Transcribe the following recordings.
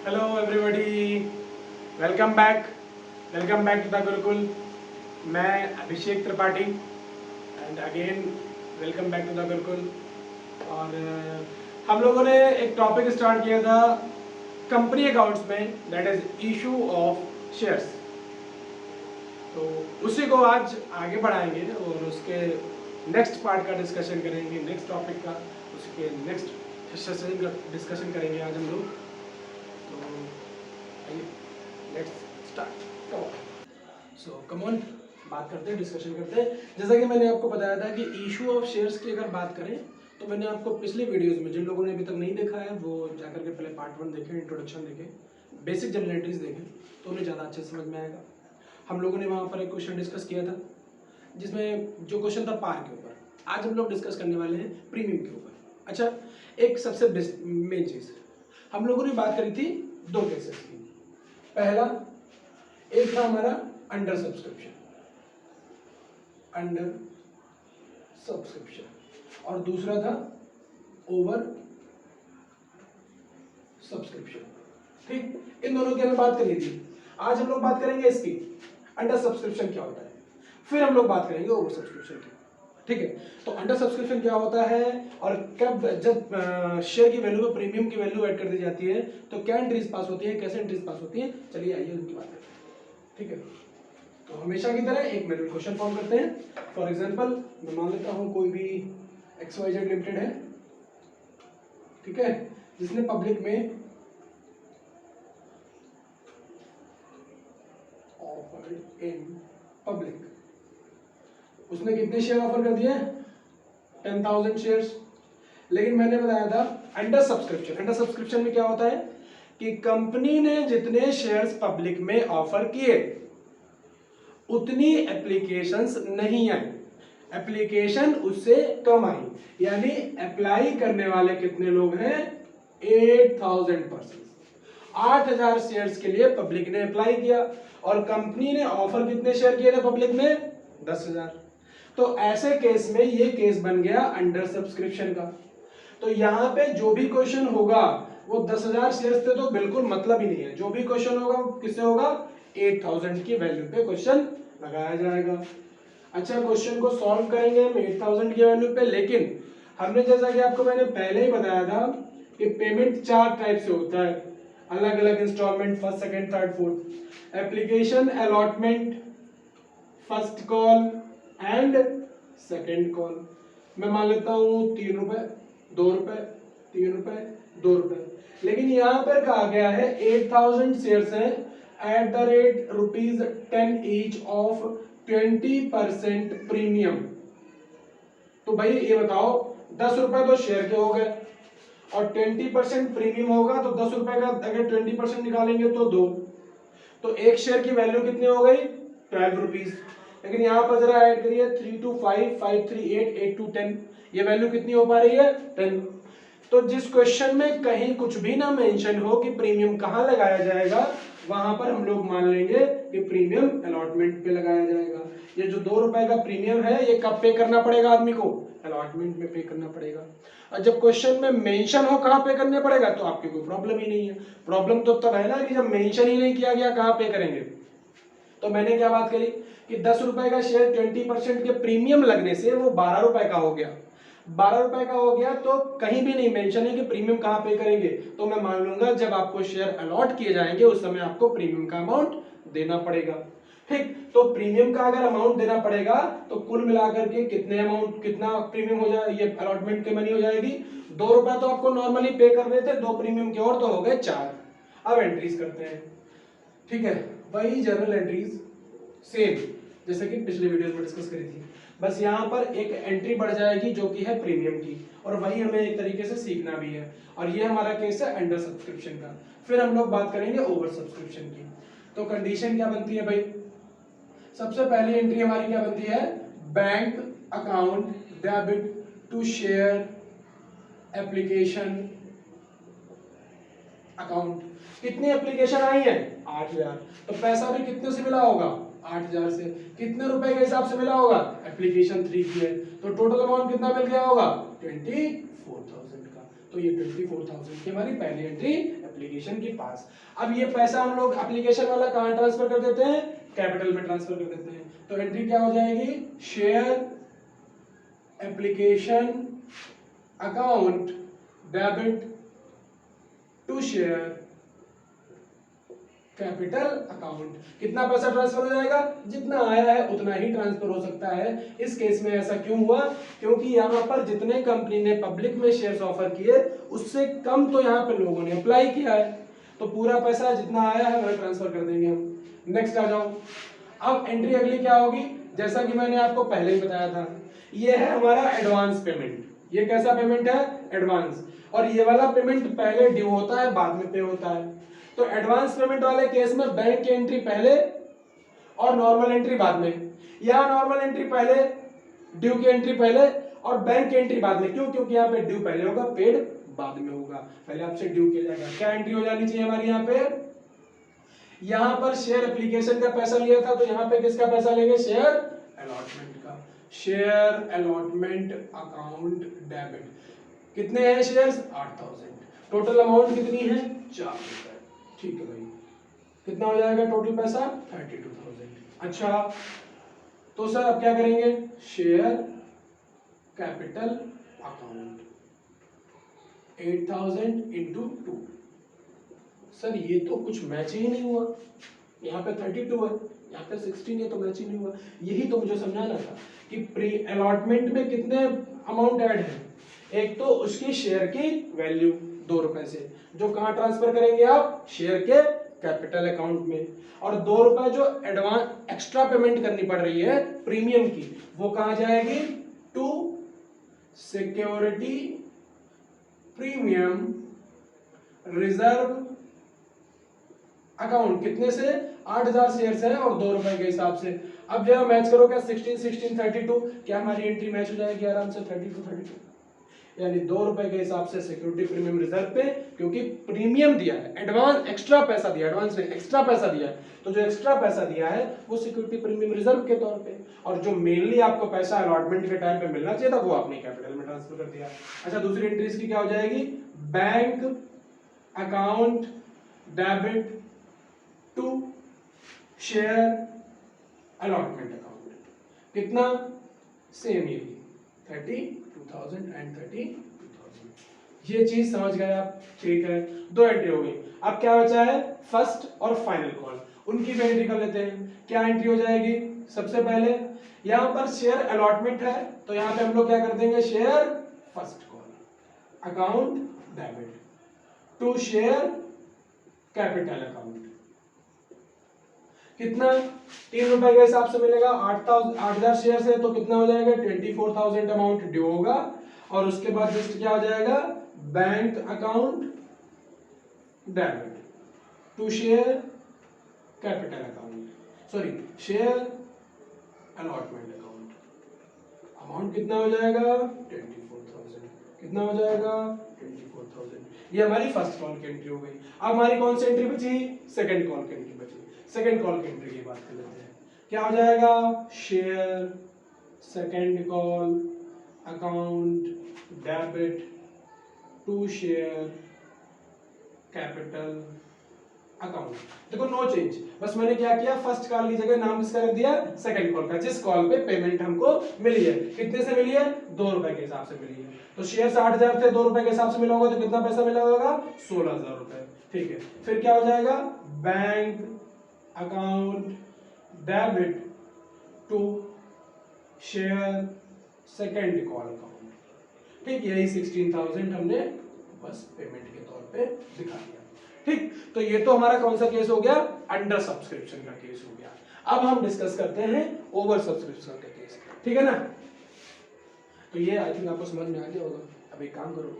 Hello everybody, welcome back to the Gurukul. मैं Abhishek Tripathi and again welcome back to the Gurukul. और हम लोगों ने एक टॉपिक स्टार्ट किया था कंपनी अकाउंट्स में, that is issue of shares. तो उसी को आज आगे बढ़ाएंगे और उसके नेक्स्ट पार्ट का डिस्कशन करेंगे, नेक्स्ट टॉपिक का, उसके नेक्स्ट सेशन का डिस्कशन करेंगे आज हम लोग। तो let's start. So come on, बात करते हैं, डिस्कशन करते हैं। जैसा कि मैंने आपको बताया था कि इशू ऑफ शेयर्स की अगर बात करें तो मैंने आपको पिछली वीडियोस में, जिन लोगों ने अभी तक नहीं देखा है वो जाकर के पहले पार्ट 1 देखें, इंट्रोडक्शन देखें, बेसिक जनरलिटीज देखें तो उन्हें ज़्यादा अच्छे समझ में आएगा। हम लोगों ने वहाँ पर एक क्वेश्चन डिस्कस किया था जिसमें जो क्वेश्चन था पार के ऊपर। आज हम लोग डिस्कस करने वाले हैं प्रीमियम के ऊपर। अच्छा, एक सबसे मेन चीज़, हम लोगों ने बात करी थी दो केसेस की। पहला एक था हमारा अंडर सब्सक्रिप्शन और दूसरा था ओवर सब्सक्रिप्शन। ठीक, इन दोनों की हमें बात करी थी। आज हम लोग बात करेंगे इसकी, अंडर सब्सक्रिप्शन क्या होता है, फिर हम लोग बात करेंगे ओवर सब्सक्रिप्शन की। ठीक है, तो अंडर सब्सक्रिप्शन क्या होता है और कब, जब शेयर की वैल्यू में प्रीमियम की वैल्यू ऐड कर दी जाती है तो क्या एंट्रीज पास होती है, कैसे एंट्रीज पास होती है, चलिए आइए उनकी बात करते हैं। ठीक है, तो हमेशा की तरह एक मैनुअल क्वेश्चन फॉर्म करते हैं। फॉर एग्जांपल मैं मान लेता हूं कोई भी XYZ लिमिटेड है, ठीक है, जिसने पब्लिक में ऑफर इन पब्लिक, उसने कितने शेयर ऑफर कर दिए, 10,000 शेयर्स। लेकिन मैंने बताया था अंडर सब्सक्रिप्शन में क्या होता है कि कंपनी ने जितने शेयर्स पब्लिक में ऑफर किए उतनी एप्लीकेशंस नहीं आई, एप्लीकेशन उससे कम आई, यानी अप्लाई करने वाले कितने लोग हैं, 8,000 पर्सन। 8,000 शेयर्स के लिए पब्लिक ने अप्लाई किया और कंपनी ने ऑफर कितने शेयर किए थे पब्लिक में, 10,000। तो ऐसे केस में ये केस बन गया अंडर सब्सक्रिप्शन का। तो यहाँ पे जो भी क्वेश्चन होगा वो 10,000 शेयर्स थे तो बिल्कुल मतलब ही नहीं है। जो भी क्वेश्चन होगा किससे होगा, 8,000 की वैल्यू पे क्वेश्चन लगाया जाएगा। अच्छा, क्वेश्चन को सॉल्व करेंगे हम 8,000 की वैल्यू पे, लेकिन हमने जैसा कि आपको मैंने पहले ही बताया था कि पेमेंट 4 टाइप से होता है, अलग अलग installment, first, second, third, fourth. Application allotment, first call and second call. मैं मान लेता हूं 3 रुपए, 2 रुपए, 3 रुपए, 2 रुपए। लेकिन यहां पर कहा गया है 8,000 शेयर्स हैं at the rate ₹10 each of 20% premium. तो भाई ये बताओ, 10 रुपए तो शेयर के हो गए और 20% प्रीमियम होगा तो 10 रुपए का अगर 20% निकालेंगे तो 2, तो एक शेयर की वैल्यू कितनी हो गई, 12 रुपीज। लेकिन यहां पर जरा ऐड करिए 3 to 5, 5 3 8, 8 to 10, ये वैल्यू कितनी हो पा रही है, 10। तो जिस क्वेश्चन में कहीं कुछ भी ना मेंशन हो कि प्रीमियम कहां लगाया जाएगा, वहां पर हम लोग मान लेंगे कि प्रीमियम अलॉटमेंट पे लगाया जाएगा। ये जो 2 रुपए का प्रीमियम है ये कब पे करना पड़ेगा आदमी को, अलॉटमेंट में पे करना पड़ेगा। और जब क्वेश्चन में मेंशन हो कहां पे करने पड़ेगा तो आपकी कोई प्रॉब्लम ही नहीं है। प्रॉब्लम तो तब है ना कि जब मेंशन ही नहीं किया गया कहां पे करेंगे। तो मैंने क्या बात करी कि 10 रुपए का शेयर 20% के प्रीमियम लगने से वो 12 रुपए का हो गया। 12 रुपए का हो गया तो कहीं भी नहीं मेंशन है कि प्रीमियम कहां पे करेंगे, तो मैं मान लूंगा जब आपको शेयर अलॉट किए जाएंगे उस समय आपको प्रीमियम का अमाउंट देना पड़ेगा। ठीक, तो प्रीमियम का अगर अमाउंट देना पड़ेगा तो कुल मिलाकर के कितने अमाउंट, कितना प्रीमियम हो जाए, ये अलॉटमेंट की मनी हो जाएगी। 2 रुपए तो आपको नॉर्मली पे करने थे, 2 प्रीमियम के और तो हो गए 4। अब एंट्रीज करते हैं। ठीक है, वही जर्नल एंट्रीज सेम जैसे कि पिछले वीडियोस में डिस्कस करी थी, बस यहाँ पर एक एंट्री बढ़ जाएगी जो कि है प्रीमियम की, और वही हमें एक तरीके से सीखना भी है। और ये हमारा केस है अंडर सब्सक्रिप्शन का। फिर हम लोग बात करेंगे ओवर सब्सक्रिप्शन की। तो कंडीशन क्या बनती है भाई, सबसे पहली एंट्री हमारी क्या बनती है, bank account debit to share application account. कितनी एप्लीकेशन आई है, 8,000। तो पैसा भी कितने से मिला होगा, 8,000 से। कितने रुपए के हिसाब से मिला होगा, एप्लीकेशन 3 की है, तो टोटल अमाउंट कितना मिल गया होगा, 24,000 का। तो ये 24,000 की हमारी पहली एंट्री एप्लीकेशन के पास। अब ये पैसा हम लोग एप्लीकेशन वाला कहाँ ट्रांसफर कर देते हैं, कैपिटल में ट्रांसफर कर देते हैं। तो एंट्री क्या हो जाएगी, share application account debit to share capital account. कितना पैसा ट्रांसफर हो जाएगा, जितना आया है उतना ही ट्रांसफर हो सकता है। इस केस में ऐसा क्यों हुआ, क्योंकि यहाँ पर जितने कंपनी ने पब्लिक में शेयर्स ऑफर किए उससे कम तो यहाँ पे लोगों ने अप्लाई किया है, तो पूरा पैसा जितना आया है वह ट्रांसफर कर देंगे हम। नेक्स्ट आ जाओ। अब एंट्री अगली क्या होगी, जैसा कि मैंने आपको पहले ही बताया था, ये है हमारा एडवांस पेमेंट। ये कैसा पेमेंट है, एडवांस। और ये वाला पेमेंट पहले ड्यू होता है, बाद में पे होता है। तो एडवांस पेमेंट वाले केस में बैंक की एंट्री पहले और नॉर्मल एंट्री बाद में। यहाँ नॉर्मल एंट्री पहले, ड्यू की एंट्री पहले और बैंक की एंट्री बाद में। क्यों, क्योंकि यहाँ पे ड्यू पहले होगा, पेड बाद में होगा। पहले आपसे ड्यू किया जाएगा। क्या एंट्री हो जानी चाहिए हमारी यहाँ पे, यहाँ पर शेयर एप्लीकेशन का पैसा लिया था, तो यहाँ पे किसका पैसा लेंगे, शेयर अलॉटमेंट का। Share allotment account debit. कितने हैं शेयर्स, 8000। टोटल अमाउंट कितनी है, 4 रुपए। ठीक है भाई, कितना हो जाएगा टोटल पैसा, 32,000। अच्छा, तो सर अब क्या करेंगे, share capital account 8000 into 2। Sir ये तो कुछ मैच ही नहीं हुआ, यहाँ पे 32 है, यहाँ पे 16 है, तो मैच ही नहीं हुआ। यही तो मुझे समझाना था कि प्री अलॉटमेंट में कितने अमाउंट ऐड है। एक तो उसकी शेयर की वैल्यू 2 रुपए से, जो कहाँ ट्रांसफर करेंगे आप, शेयर के कैपिटल अकाउंट में। और 2 रुपए जो एडवांस एक्स्ट्रा पेमेंट करनी पड़ रही है प्रीमियम की, वो कहाँ जाएगी, to security premium reserve account. कितने से, 8000 शेयर्स है और 2 रुपए के हिसाब से। अब जरा मैच करो, क्या 16 16 32, क्या हमारी एंट्री मैच हो जाएगी आराम से, 32 यानी 2 रुपए के हिसाब से सिक्योरिटी प्रीमियम रिजर्व पे, क्योंकि प्रीमियम दिया है, एडवांस एक्स्ट्रा पैसा दिया, एडवांस में एक्स्ट्रा पैसा दिया है, तो जो एक्स्ट्रा पैसा दिया है वो सिक्योरिटी प्रीमियम रिजर्व के तौर पे। और जो मेनली आपको पैसा अलॉटमेंट के टाइम पे मिलना चाहिए था वो आपने कैपिटल में ट्रांसफर कर दिया। अच्छा, दूसरी एंट्री इसकी क्या हो जाएगी, bank account debit to share allotment account. कितना, सेम यही 32,000 एंड 32,000। ये चीज समझ गए आप, ठीक है। 2 एंट्री हो गई। अब क्या बचा है, फर्स्ट और फाइनल कॉल, उनकी भी एंट्री कर लेते हैं। क्या एंट्री हो जाएगी, सबसे पहले यहां पर शेयर अलॉटमेंट है, तो यहां पे हम लोग क्या कर देंगे, share first call account debit to share capital account. कितना, 3 रुपए के हिसाब से मिलेगा, 8000 शेयर है, तो कितना हो जाएगा, 24,000 अमाउंट ड्यू होगा। और उसके बाद जस्ट क्या हो जाएगा, bank account debit to share capital account, sorry share allotment account. Amount कितना हो जाएगा, 24,000। कितना हो जाएगा, 24,000। ये हमारी फर्स्ट कॉल की एंट्री हो गई। अब हमारी कौन सी एंट्री बची, सेकंड कॉल की एंट्री बची। सेकंड कॉल की एंट्री की बात कर लेते हैं। क्या हो जाएगा, share second call account debit to share capital account. देखो नो चेंज, बस मैंने क्या किया, फर्स्ट कॉल की जगह नाम किसका रख दिया, सेकंड कॉल का, जिस कॉल पे पेमेंट हमको मिली है। कितने से मिली है, 2 रुपए के हिसाब से मिली है। तो शेयर 60,000 थे, 2 रुपए के हिसाब से मिला होगा, तो कितना पैसा मिला होगा, 16,000 रुपए। ठीक है, फिर क्या हो जाएगा, bank account debit to share second call account. ठीक, यही 16,000 हमने बस पेमेंट के तौर पे दिखा दिया। ठीक, तो ये तो हमारा कौन सा केस हो गया, अंडर सब्सक्रिप्शन का केस हो गया। अब हम डिस्कस करते हैं ओवर सब्सक्रिप्शन का केस। ठीक है ना, तो ये आई थिंक आपको समझ में आ गया होगा। अब एक काम करो,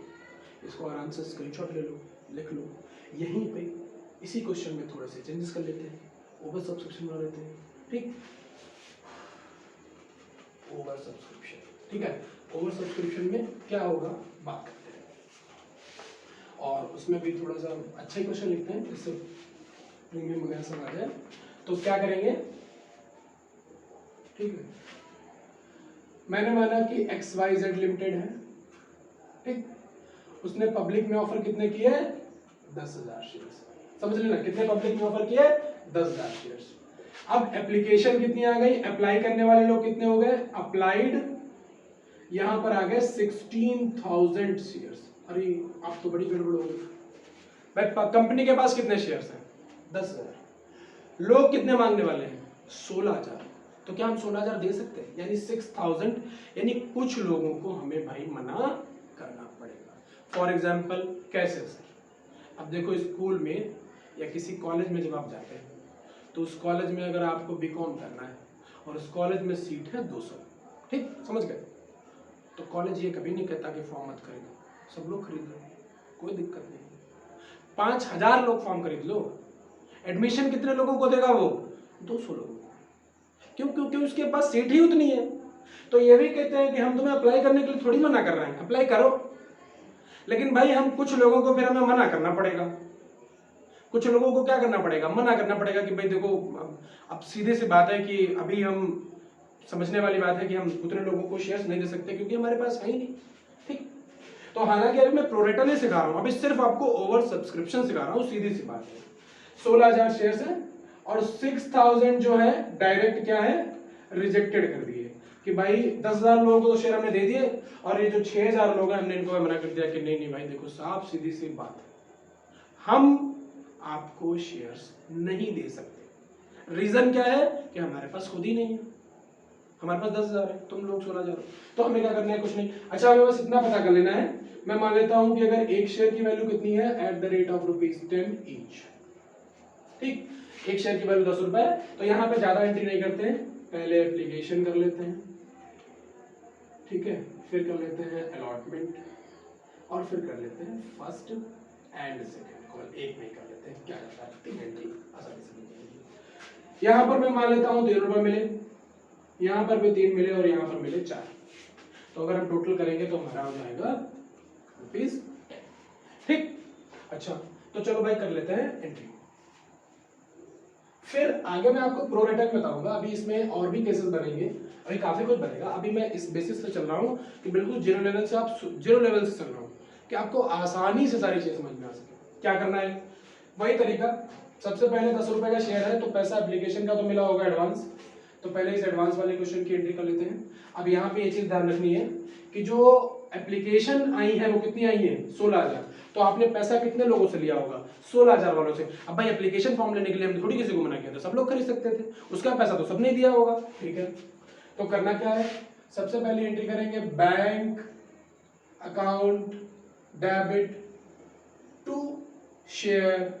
इसको आराम से स्क्रीनशॉट ले लो, लिख लो, यहीं पे इसी क्वेश्चन में थोड़े से चेंजेस कर लेते हैं, ओवर सब्सक्रिप्शन बना लेते हैं। ठीक, ओवर सब्सक्रिप्शन, ठीक है। ओवर सब्सक्रिप्शन में क्या होगा, बात करते हैं, और उसमें भी थोड़ा सा अच्छा क्वेश्चन लिखते हैं जिससे प्रीमियम वगैरह सब आ जाए। तो क्या करेंगे, ठीक है, मैंने माना कि XYZ लिमिटेड है, ठीक, उसने पब्लिक में ऑफर कितने किए, 10,000 शेयर्स। समझ लेना कितने पब्लिक में ऑफर किए? 10,000 शेयर्स। अब एप्लीकेशन कितनी आ गई? अप्लाई करने वाले लोग कितने हो गए? अप्लाइड यहां पर आ गए 16,000 शेयर्स। अरे आप तो बड़ी गड़बड़ हो गई भाई। कंपनी के पास कितने शेयर्स हैं? 10,000। लोग कितने मांगने वाले हैं? 16,000। तो क्या हम 16,000 दे सकते हैं? यानी 6,000, यानी कुछ लोगों को हमें भाई मना करना पड़ेगा। फॉर एग्जाम्पल कैसे सर? अब देखो स्कूल में या किसी कॉलेज में जब आप जाते हैं तो उस कॉलेज में अगर आपको बीकॉम करना है और उस कॉलेज में सीट है 200, ठीक समझ गए? तो कॉलेज ये कभी नहीं कहता कि फॉर्म मत खरीदो, सब लोग खरीद लो, कोई दिक्कत नहीं। 5,000 लोग फॉर्म खरीद लो, एडमिशन कितने लोगों को देगा वो? 200 लोगों को। क्यों? क्योंकि उसके पास सीट ही उतनी है। तो ये भी कहते हैं कि हम तुम्हें अप्लाई करने के लिए थोड़ी मना कर रहे हैं, अप्लाई करो, लेकिन भाई हम कुछ लोगों को फिर हमें मना करना पड़ेगा। कुछ लोगों को क्या करना पड़ेगा? मना करना पड़ेगा कि भाई देखो, अब सीधे सी बात है कि अभी हम समझने वाली बात है कि हम उतने लोगों को शेयर्स नहीं दे सकते क्योंकि हमारे पास है ही नहीं, ठीक। तो हालांकि अभी मैं प्रोरेटा नहीं सिखा रहा हूं, अभी सिर्फ आपको ओवर सब्सक्रिप्शन सिखा रहा हूं, सीधी सी बात है। 16,000 शेयर्स है और 6,000 जो है डायरेक्ट क्या है? रिजेक्टेड कर दिए कि भाई 10,000 लोगों को तो शेयर हमने दे दिए और ये जो 6,000 लोग हैं हमने इनको मना कर दिया कि नहीं नहीं भाई देखो साफ सीधी सी बात है, हम आपको शेयर्स नहीं दे सकते। रीजन क्या है? कि हमारे पास खुद ही नहीं है, हमारे पास 10,000 है, तुम लोग 16,000 हो, तो हमें क्या करना है? कुछ नहीं। अच्छा हमें बस इतना पता कर लेना है, मैं मान लेता हूं कि अगर एक शेयर की वैल्यू कितनी है? At the rate of ₹10 each, ठीक। एक शेयर की वैल्यू 10 रुपए, तो यहां पे ज्यादा एंट्री नहीं करते हैं, पहले एप्लीकेशन कर लेते हैं, ठीक है, फिर कर लेते हैं अलॉटमेंट और फिर कर लेते हैं फर्स्ट एंड सेकंड कॉल, एक में कर लेते हैं, क्या जाता है 3 एंट्री आसानी से मिल जाएगी। यहां पर मैं मान लेता हूं 3 रुपए मिले, यहां पर भी 3 मिले और यहां पर मिले 4, तो अगर हम टोटल करेंगे तो हमारा हो जाएगा ₹10, ठीक। अच्छा तो चलो भाई कर लेते हैं एंट्री, फिर आगे मैं आपको प्रोरेटा बताऊंगा। अभी इसमें और भी केसेस बनेंगे, अभी काफी कुछ बनेगा। अभी मैं इस बेसिस पे चल रहा हूँ कि बिल्कुल जीरो लेवल से चल रहा हूँ कि आपको आसानी से सारी चीजें समझ में आ सके। क्या करना है? वही तरीका, सबसे पहले 10 रुपए का शेयर है तो पैसा एप्लीकेशन का तो मिला होगा एडवांस, तो पहले इस एडवांस वाले क्वेश्चन की एंट्री कर लेते हैं। अब यहाँ पे ये चीज ध्यान रखनी है कि जो एप्लीकेशन आई है वो कितनी आई है? 16,000, तो आपने पैसा कितने लोगों से लिया होगा? 16,000 वालों से। अब भाई एप्लीकेशन फॉर्म लेने के लिए हमने थोड़ी किसी को मना किया था, सब लोग खरीद सकते थे, उसका पैसा तो सबने दिया होगा, ठीक है। तो करना क्या है? सबसे पहले एंट्री करेंगे bank account debit to share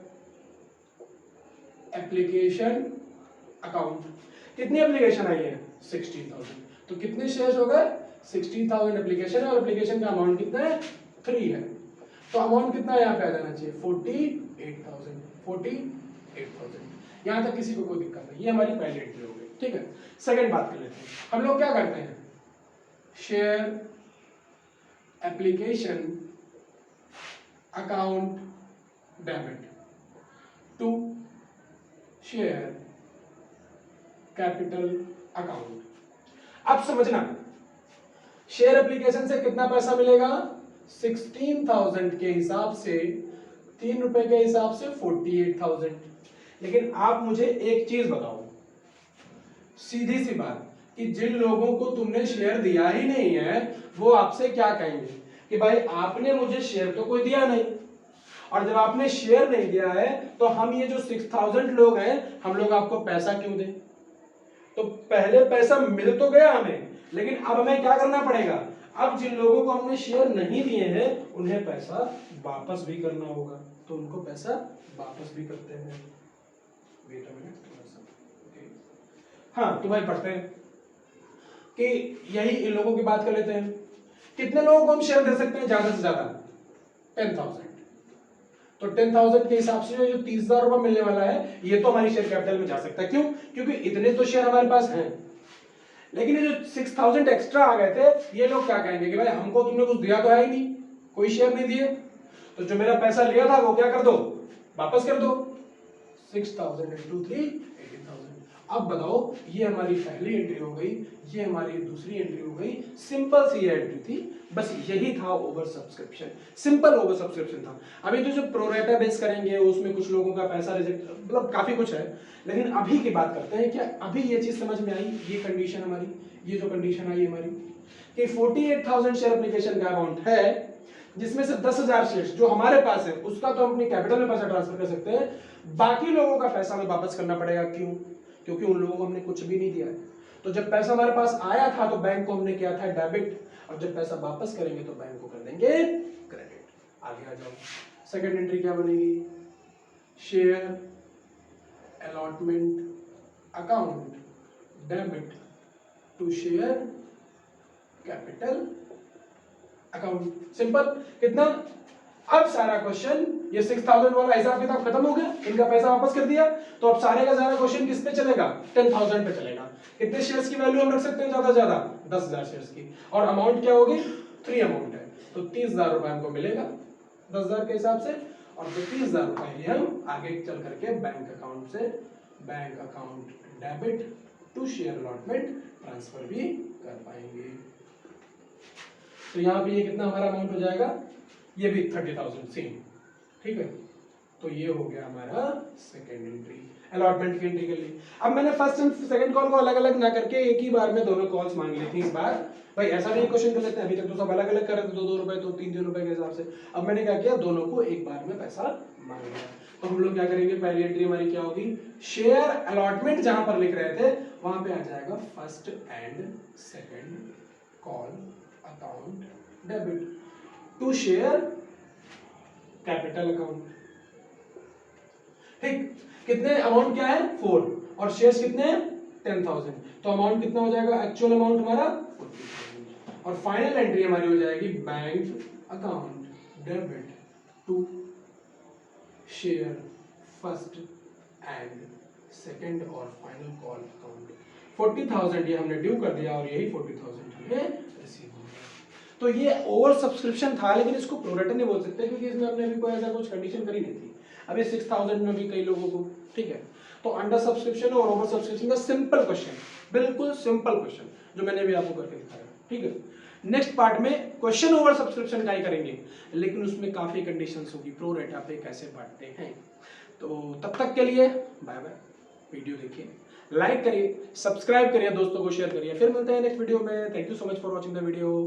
application account. कितनी एप्लीकेशन आई है? 16,000, तो कितने शेयर्स हो गए? 16,000 एप्लीकेशन है और एप्लीकेशन का अमाउंट कितना है? 3 है, तो अमाउंट कितना यहाँ पे आ जाना चाहिए? 48,000। यहां तक किसी को कोई दिक्कत नहीं, ये हमारी पहली एंट्री हो गई, ठीक है। सेकंड बात कर लेते हैं, हम लोग क्या करते हैं? Share application account debit to share capital account. अब समझना, शेयर एप्लीकेशन से कितना पैसा मिलेगा? 16,000 के हिसाब से, 3 रुपए के हिसाब से 48,000। लेकिन आप मुझे एक चीज बताओ, सीधी सी बात, कि जिन लोगों को तुमने शेयर दिया ही नहीं है वो आपसे क्या कहेंगे कि भाई आपने मुझे शेयर तो कोई दिया नहीं, और जब आपने शेयर नहीं दिया है तो हम ये जो 6,000 लोग हैं हम लोग आपको पैसा क्यों दें? तो पहले पैसा मिल तो गया हमें, लेकिन अब हमें क्या करना पड़ेगा? अब जिन लोगों को हमने शेयर नहीं दिए हैं उन्हें पैसा वापस भी करना होगा, तो उनको पैसा वापस भी करते हैं। वेट अ मिनट, हाँ तो भाई पढ़ते हैं कि यही इन लोगों की बात कर लेते हैं। कितने लोगों को हम शेयर दे सकते हैं? ज्यादा से ज्यादा 10,000, तो 10,000 के हिसाब से जो 30,000 रुपए मिलने वाला है ये तो हमारी शेयर कैपिटल में जा सकता है। क्यों? क्योंकि इतने तो शेयर हमारे पास हैं, लेकिन ये जो 6,000 एक्स्ट्रा आ गए थे ये लोग क्या कहेंगे कि भाई हमको तुमने कुछ दिया तो है ही नहीं, कोई शेयर नहीं दिए, तो जो मेरा पैसा लिया था वो क्या कर दो? वापस कर दो। 6,000 into 3 18,000, अब बताओ, ये हमारी पहली एंट्री हो गई, ये हमारी दूसरी एंट्री हो गई, सिंपल सी एंट्री थी, बस यही था over subscription, simple over subscription था। अभी तो जो प्रोरेटा बेस करेंगे उसमें कुछ लोगों का पैसा रिजेक्ट, मतलब काफी कुछ है, लेकिन अभी की बात करते हैं। क्या अभी ये चीज समझ में आई? ये कंडीशन हमारी, ये जो कंडीशन आई हमारी कि 48,000 शेयर एप्लीकेशन का अमाउंट है, जिसमें से 10,000 शेयर्स जो हमारे पास है उसका तो हम अपनी कैपिटल में पैसा ट्रांसफर कर सकते हैं, बाकी लोगों का पैसा हमें वापस करना पड़ेगा। क्यों? क्योंकि उन लोगों को हमने कुछ भी नहीं दिया है। तो जब पैसा हमारे पास आया था तो बैंक को हमने किया था डेबिट, और जब पैसा वापस करेंगे तो बैंक को कर देंगे क्रेडिट। आगे आ जाओ, सेकंड एंट्री क्या बनेगी? Share allotment account debit to share capital account. Simple, कितना? अब सारा क्वेश्चन, ये 6,000 वाला हिसाब किताब खत्म हो गया, इनका पैसा वापस कर दिया, तो अब सारे का सारा क्वेश्चन किस पे चलेगा? 10,000 पे चलेगा। कितने शेयर्स की वैल्यू हम रख सकते हैं ज्यादा से ज्यादा? 10,000 शेयर्स की, और अमाउंट क्या होगी? 3 अमाउंट है, तो 30,000 रुपए हमको मिलेगा 10,000 के हिसाब से, और तो 30,000 रुपए ही हम आगे चल करके बैंक अकाउंट से bank account debit to share allotment transfer भी कर पाएंगे। तो यहाँ पे ये कितना हमारा अमाउंट हो जाएगा? ये भी 30,000 सेम, ठीक है। तो ये हो गया हमारा सेकेंड एंट्री, अलॉटमेंट की एंट्री कर ली। अब मैंने फर्स्ट एंड सेकंड कॉल को अलग अलग ना करके एक ही बार में दोनों कॉल्स मांग ली थी इस बार। भाई ऐसा नहीं क्वेश्चन कर लेते हैं, अभी तक तो सब अलग अलग कर रहे थे, 2-2 रुपए तो 3-3 रुपए के हिसाब से। अब मैंने क्या किया, दोनों को एक बार में पैसा मांग लिया। तो हम लोग क्या करेंगे, पहली एंट्री हमारी क्या होगी? शेयर अलॉटमेंट जहां पर लिख रहे थे वहां पे आ जाएगा first and second call account debit to share capital account. ठीक, कितने अमाउंट क्या है? 4, और शेयर्स कितने हैं? 10,000। तो अमाउंट कितना हो जाएगा? एक्चुअल अमाउंट हमारा 40,000, और फाइनल एंट्री हमारी हो जाएगी bank account debit to share first and second और फाइनल कॉल अकाउंट। 40,000 ये हमने ड्यू कर दिया, और यही 40,000 हमें रिसीव हो गया। तो ये ओवर सब्सक्रिप्शन था, लेकिन इसको प्रोरेटा नहीं बोल सकते क्योंकि इसमें हमने अभी कोई ऐसा कुछ कंडीशन करी नहीं थी। अभी 6,000 में भी कई लोगों को, ठीक है। तो अंडर सब्सक्रिप्शन और ओवर सब्सक्रिप्शन का सिंपल क्वेश्चन, बिल्कुल सिंपल क्वेश्चन जो मैंने भी आपको करके दिखाया, ठीक है। नेक्स्ट पार्ट में क्वेश्चन ओवर सब्सक्रिप्शन का ही करेंगे, लेकिन उसमें काफी कंडीशंस होगी, प्रोरेटा पे कैसे बांटते हैं। तो तब तक के लिए बाय बाय। वीडियो देखिए, लाइक करिए, सब्सक्राइब करिए, दोस्तों को शेयर करिए। फिर मिलते हैं नेक्स्ट वीडियो में। Thank you so much for watching the video.